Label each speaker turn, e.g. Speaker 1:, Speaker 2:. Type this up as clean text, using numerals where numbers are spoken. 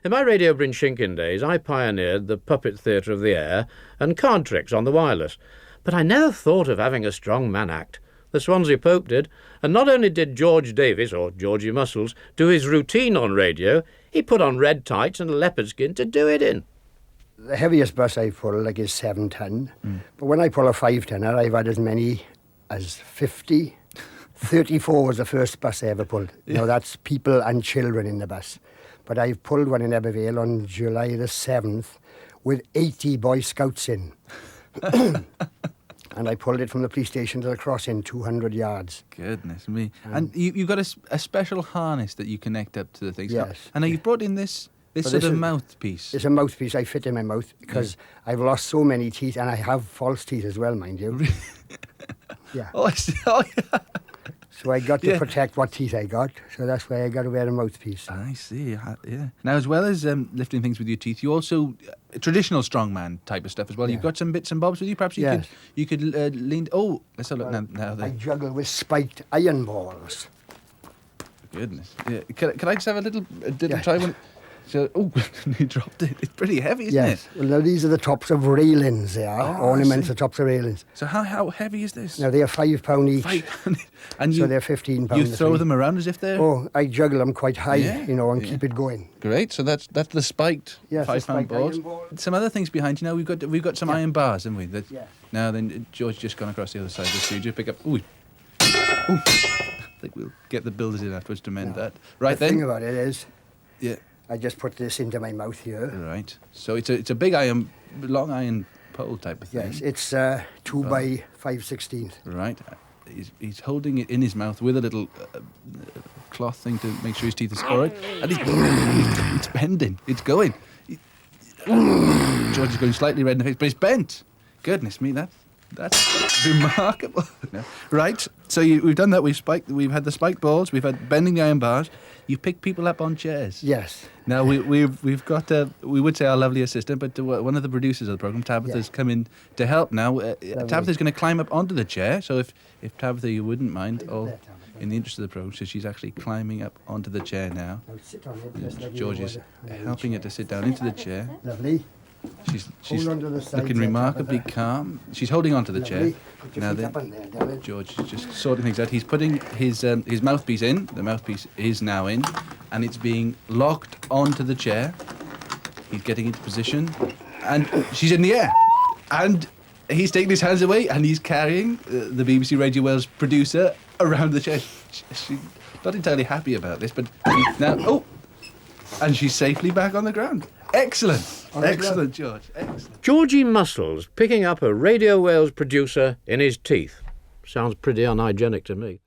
Speaker 1: In my Radio Bryn Shinkin days, I pioneered the puppet theatre of the air and card tricks on the wireless. But I never thought of having a strong man act. The Swansea Pope did, and not only did George Davies, or Georgie Muscles, do his routine on radio, he put on red tights and a leopard skin to do it in.
Speaker 2: The heaviest bus I pull is 7 ton, but when I pull a 5-tonner, I've had as many as 50. 34 was the first bus I ever pulled. Now that's people and children in the bus. But I've pulled one in Ebervale on July the 7th with 80 Boy Scouts in. And I pulled it from the police station to the crossing, 200 yards.
Speaker 3: Goodness me. And you've got a special harness that you connect up to the things.
Speaker 2: Yes.
Speaker 3: And now you've brought in this sort of mouthpiece.
Speaker 2: It's a mouthpiece I fit in my mouth because I've lost so many teeth, and I have false teeth as well, mind you. Yeah.
Speaker 3: Oh, I see. Oh, yeah.
Speaker 2: So I got to protect what teeth I got, so that's why I got to wear a mouthpiece.
Speaker 3: I see, yeah. Now, as well as lifting things with your teeth, you also, traditional strongman type of stuff as well. Yeah. You've got some bits and bobs with you. Perhaps you could lean... Oh, let's have a look now.
Speaker 2: I juggle with spiked iron balls.
Speaker 3: Goodness. Yeah. Can I just have a little try one? So, oh, you dropped it. It's pretty heavy, isn't it?
Speaker 2: Well, now these are the tops of railings, they are. Ornaments, the tops of railings.
Speaker 3: So how heavy is this?
Speaker 2: Now, they are £5 each.
Speaker 3: And
Speaker 2: so they're £15.
Speaker 3: You throw them around as if they're...
Speaker 2: Oh, I juggle them quite high, and keep it going.
Speaker 3: Great, so that's the spiked £5 balls. Some other things behind you now. We've got some iron bars, haven't we? Now then, George just gone across the other side of the studio, pick up... Ooh. I think we'll get the builders in afterwards to mend that. Right then.
Speaker 2: The thing about it is...
Speaker 3: Yeah.
Speaker 2: I just put this into my mouth here.
Speaker 3: Right. So it's a big long iron pole type of thing.
Speaker 2: Yes, it's 2 by 5/16.
Speaker 3: Right. He's holding it in his mouth with a little cloth thing to make sure his teeth are all right. And it's bending. It's going. George is going slightly red in the face, but it's bent. Goodness me, that's remarkable. Right. So we've done that. We've had the spiked balls. We've had bending the iron bars. You pick people up on chairs.
Speaker 2: Yes.
Speaker 3: Now we've got we would say our lovely assistant, but one of the producers of the program, Tabitha's come in to help now. Tabitha's going to climb up onto the chair. So if Tabitha, you wouldn't mind, in the interest of the program, so she's actually climbing up onto the chair now.
Speaker 2: Sit on it.
Speaker 3: George is helping her to sit down into the chair.
Speaker 2: Lovely.
Speaker 3: She's looking remarkably calm. She's holding onto the chair. Now then, George is just sorting things out. He's putting his mouthpiece in. The mouthpiece is now in, and it's being locked onto the chair. He's getting into position, and she's in the air. And he's taking his hands away, and he's carrying the BBC Radio Wales producer around the chair. She's not entirely happy about this, but now... Oh! And she's safely back on the ground. Excellent. Excellent, George. Excellent.
Speaker 1: Georgie Muscles picking up a Radio Wales producer in his teeth. Sounds pretty unhygienic to me.